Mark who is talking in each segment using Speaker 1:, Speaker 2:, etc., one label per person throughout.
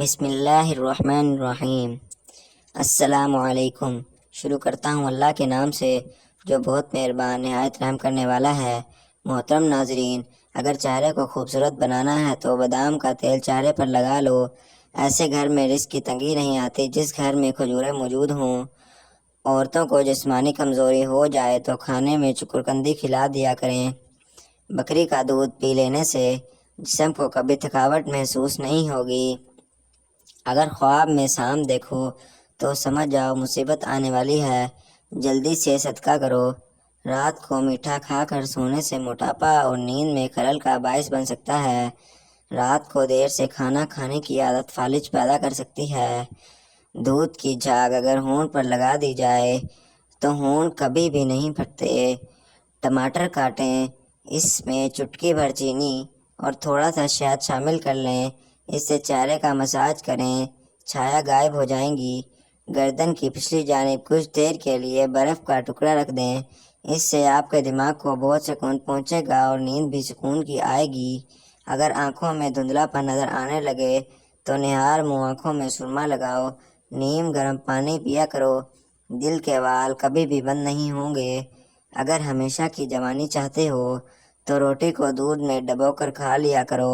Speaker 1: بسم اللہ الرحمن الرحیم۔ السلام علیکم۔ شروع کرتا ہوں اللہ کے نام سے جو بہت مہربان نہایت رحم کرنے والا ہے۔ محترم ناظرین، اگر چہرے کو خوبصورت بنانا ہے تو بادام کا تیل چہرے پر لگا لو۔ ایسے گھر میں رزق کی تنگی نہیں آتی جس گھر میں کھجوریں موجود ہوں۔ عورتوں کو جسمانی کمزوری ہو جائے تو کھانے میں شکرکندی کھلا دیا کریں۔ بکری کا دودھ پی لینے سے جسم کو کبھی تھکاوٹ محسوس نہیں ہوگی۔ اگر خواب میں سام دیکھو تو سمجھ جاؤ مصیبت آنے والی ہے، جلدی سے صدقہ کرو۔ رات کو میٹھا کھا کر سونے سے موٹاپا اور نیند میں خلل کا باعث بن سکتا ہے۔ رات کو دیر سے کھانا کھانے کی عادت فالج پیدا کر سکتی ہے۔ دودھ کی جھاگ اگر ہونٹ پر لگا دی جائے تو ہونٹ کبھی بھی نہیں پھٹتے۔ ٹماٹر کاٹیں، اس میں چٹکی بھر چینی اور تھوڑا سا شہد شامل کر لیں، اس سے چہرے کا مساج کریں، چھایا غائب ہو جائیں گی۔ گردن کی پچھلی جانب کچھ دیر کے لیے برف کا ٹکڑا رکھ دیں، اس سے آپ کے دماغ کو بہت سکون پہنچے گا اور نیند بھی سکون کی آئے گی۔ اگر آنکھوں میں دھندلا پن نظر آنے لگے تو نہار منہ آنکھوں میں سرما لگاؤ، نیم گرم پانی پیا کرو۔ دل کے وال کبھی بھی بند نہیں ہوں گے۔ اگر ہمیشہ کی جوانی چاہتے ہو تو روٹی کو دودھ میں ڈبو کر کھا لیا کرو۔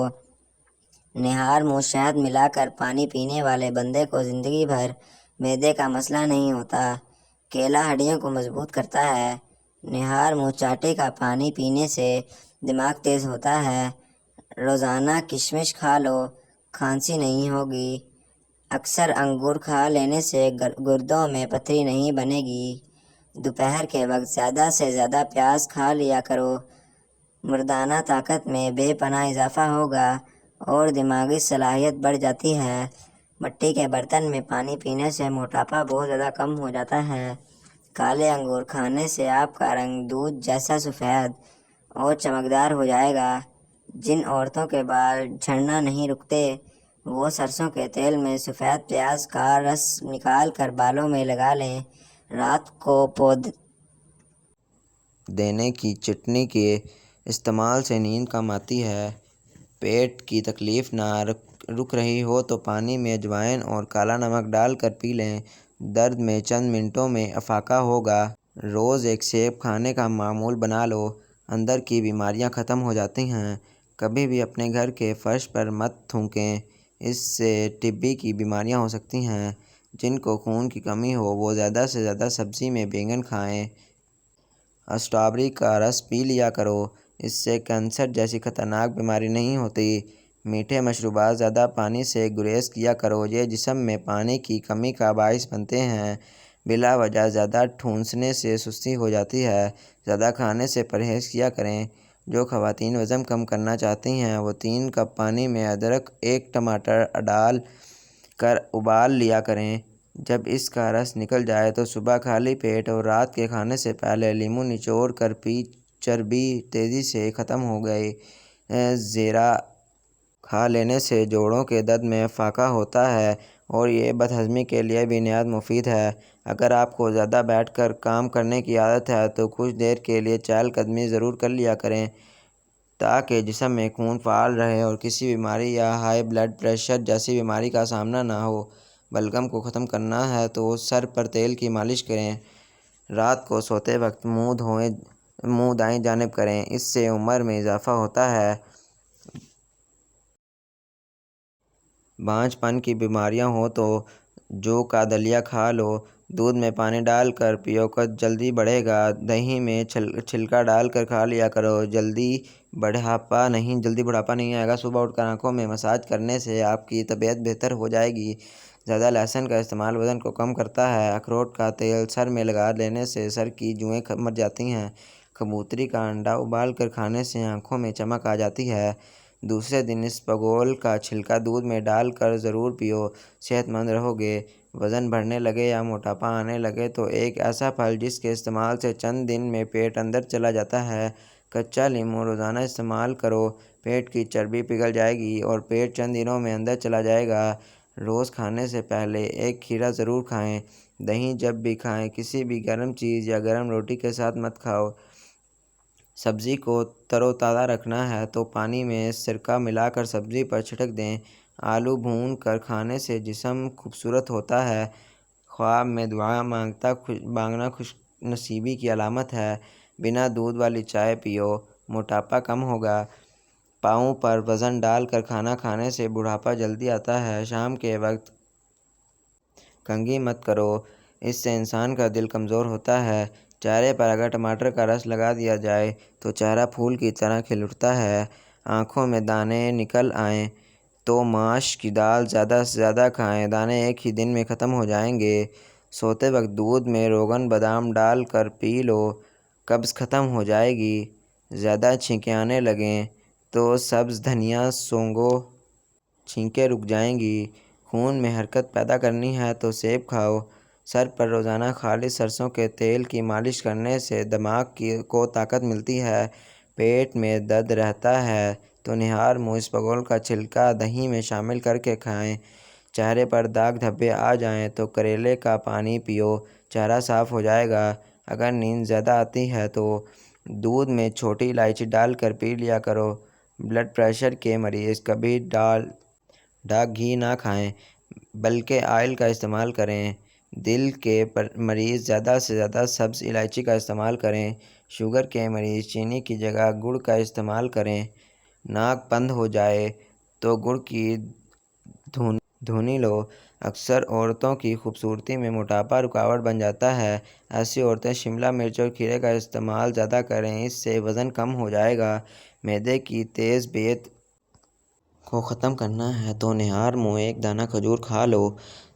Speaker 1: نہار منہ شہد ملا کر پانی پینے والے بندے کو زندگی بھر معدے کا مسئلہ نہیں ہوتا۔ کیلا ہڈیوں کو مضبوط کرتا ہے۔ نہار منہ چاٹے کا پانی پینے سے دماغ تیز ہوتا ہے۔ روزانہ کشمش کھا لو، کھانسی نہیں ہوگی۔ اکثر انگور کھا لینے سے گردوں میں پتھری نہیں بنے گی۔ دوپہر کے وقت زیادہ سے زیادہ پیاز کھا لیا کرو، مردانہ طاقت میں بے پناہ اضافہ ہوگا اور دماغی صلاحیت بڑھ جاتی ہے۔ مٹی کے برتن میں پانی پینے سے موٹاپا بہت زیادہ کم ہو جاتا ہے۔ کالے انگور کھانے سے آپ کا رنگ دودھ جیسا سفید اور چمکدار ہو جائے گا۔ جن عورتوں کے بال جھڑنا نہیں رکتے وہ سرسوں کے تیل میں سفید پیاز کا رس نکال کر بالوں میں لگا لیں۔ رات کو
Speaker 2: دینے کی چٹنی کے استعمال سے نیند کم آتی ہے۔ پیٹ کی تکلیف نہ رک رہی ہو تو پانی میں اجوائن اور کالا نمک ڈال کر پی لیں، درد میں چند منٹوں میں افاقہ ہوگا۔ روز ایک سیب کھانے کا معمول بنا لو، اندر کی بیماریاں ختم ہو جاتی ہیں۔ کبھی بھی اپنے گھر کے فرش پر مت تھوکیں، اس سے ٹبی کی بیماریاں ہو سکتی ہیں۔ جن کو خون کی کمی ہو وہ زیادہ سے زیادہ سبزی میں بینگن کھائیں۔ اسٹرابیری کا رس پی لیا کرو، اس سے کینسر جیسی خطرناک بیماری نہیں ہوتی۔ میٹھے مشروبات زیادہ پانی سے گریز کیا کرو، یہ جسم میں پانی کی کمی کا باعث بنتے ہیں۔ بلا وجہ زیادہ ٹھونسنے سے سستی ہو جاتی ہے۔ زیادہ کھانے سے پرہیز کیا کریں۔ جو خواتین وزن کم کرنا چاہتی ہیں وہ 3 کپ پانی میں ادرک 1 ٹماٹر ڈال کر ابال لیا کریں۔ جب اس کا رس نکل جائے تو صبح خالی پیٹ اور رات کے کھانے سے پہلے لیموں نچوڑ کر پی، چربی تیزی سے ختم ہو گئی۔ زیرہ کھا لینے سے جوڑوں کے درد میں افاقہ ہوتا ہے اور یہ بد ہضمی کے لیے بھی نہایت مفید ہے۔ اگر آپ کو زیادہ بیٹھ کر کام کرنے کی عادت ہے تو کچھ دیر کے لیے چہل قدمی ضرور کر لیا کریں تاکہ جسم میں خون فعال رہے اور کسی بیماری یا ہائی بلڈ پریشر جیسی بیماری کا سامنا نہ ہو۔ بلغم کو ختم کرنا ہے تو سر پر تیل کی مالش کریں۔ رات کو سوتے وقت منہ دائیں جانب کریں، اس سے عمر میں اضافہ ہوتا ہے۔ بانجھ پن کی بیماریاں ہوں تو جو کا دلیا کھا لو، دودھ میں پانی ڈال کر پیو، قد جلدی بڑھے گا۔ دہی میں چھلکا ڈال کر کھا لیا کرو، جلدی بڑھاپا نہیں آئے گا۔ صبح اٹھ کر آنکھوں میں مساج کرنے سے آپ کی طبیعت بہتر ہو جائے گی۔ زیادہ لہسن کا استعمال وزن کو کم کرتا ہے۔ اخروٹ کا تیل سر میں لگا لینے سے سر کی جوئیں مر جاتی ہیں۔ کبوتری کا انڈا ابال کر کھانے سے آنکھوں میں چمک آ جاتی ہے۔ دوسرے دن اسپغول کا چھلکا دودھ میں ڈال کر ضرور پیو، صحت مند رہو گے۔ وزن بڑھنے لگے یا موٹاپا آنے لگے تو ایک ایسا پھل جس کے استعمال سے چند دن میں پیٹ اندر چلا جاتا ہے، کچا لیموں روزانہ استعمال کرو، پیٹ کی چربی پگھل جائے گی اور پیٹ چند دنوں میں اندر چلا جائے گا۔ روز کھانے سے پہلے ایک کھیرا ضرور کھائیں۔ دہی جب بھی کھائیں کسی بھی گرم چیز یا گرم روٹی کے ساتھ مت کھاؤ۔ سبزی کو تر و تازہ رکھنا ہے تو پانی میں سرکہ ملا کر سبزی پر چھڑک دیں۔ آلو بھون کر کھانے سے جسم خوبصورت ہوتا ہے۔ خواب میں دعا مانگنا خوش نصیبی کی علامت ہے۔ بنا دودھ والی چائے پیو، موٹاپا کم ہوگا۔ پاؤں پر وزن ڈال کر کھانا کھانے سے بڑھاپا جلدی آتا ہے۔ شام کے وقت کنگھی مت کرو، اس سے انسان کا دل کمزور ہوتا ہے۔ چہرے پر اگر ٹماٹر کا رس لگا دیا جائے تو چہرہ پھول کی طرح کھل اٹھتا ہے۔ آنکھوں میں دانے نکل آئیں تو ماش کی دال زیادہ سے زیادہ کھائیں، دانے ایک ہی دن میں ختم ہو جائیں گے۔ سوتے وقت دودھ میں روغن بادام ڈال کر پی لو، قبض ختم ہو جائے گی۔ زیادہ چھینکیں آنے لگیں تو سبز دھنیا سونگو، چھینکیں رک جائیں گی۔ خون میں حرکت پیدا کرنی ہے تو سیب کھاؤ۔ سر پر روزانہ خالص سرسوں کے تیل کی مالش کرنے سے دماغ کو طاقت ملتی ہے۔ پیٹ میں درد رہتا ہے تو نہار منہ اسبگول کا چھلکا دہی میں شامل کر کے کھائیں۔ چہرے پر داغ دھبے آ جائیں تو کریلے کا پانی پیو، چہرہ صاف ہو جائے گا۔ اگر نیند زیادہ آتی ہے تو دودھ میں چھوٹی الائچی ڈال کر پی لیا کرو۔ بلڈ پریشر کے مریض کبھی ڈالڈا گھی نہ کھائیں بلکہ آئل کا استعمال کریں۔ دل کے مریض زیادہ سے زیادہ سبز الائچی کا استعمال کریں۔ شوگر کے مریض چینی کی جگہ گڑ کا استعمال کریں۔ ناک بند ہو جائے تو گڑ کی دھونی لو۔ اکثر عورتوں کی خوبصورتی میں موٹاپا رکاوٹ بن جاتا ہے۔ ایسی عورتیں شملہ مرچ اور کھیرے کا استعمال زیادہ کریں، اس سے وزن کم ہو جائے گا۔ معدے کی تیز بیت کو ختم کرنا ہے تو نہار منہ ایک دانہ کھجور کھا لو۔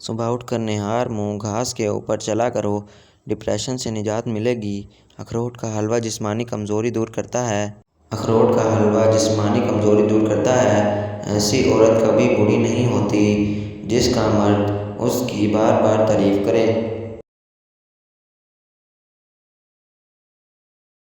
Speaker 2: صبح اٹھ کر نہار منہ گھاس کے اوپر چلا کرو، ڈپریشن سے نجات ملے گی۔ اخروٹ کا حلوہ جسمانی کمزوری دور کرتا ہے۔ اخروٹ کا حلوہ جسمانی کمزوری دور کرتا ہے۔ ایسی عورت کبھی بوڑھی نہیں ہوتی جس کا مرد اس کی بار بار تعریف کرے۔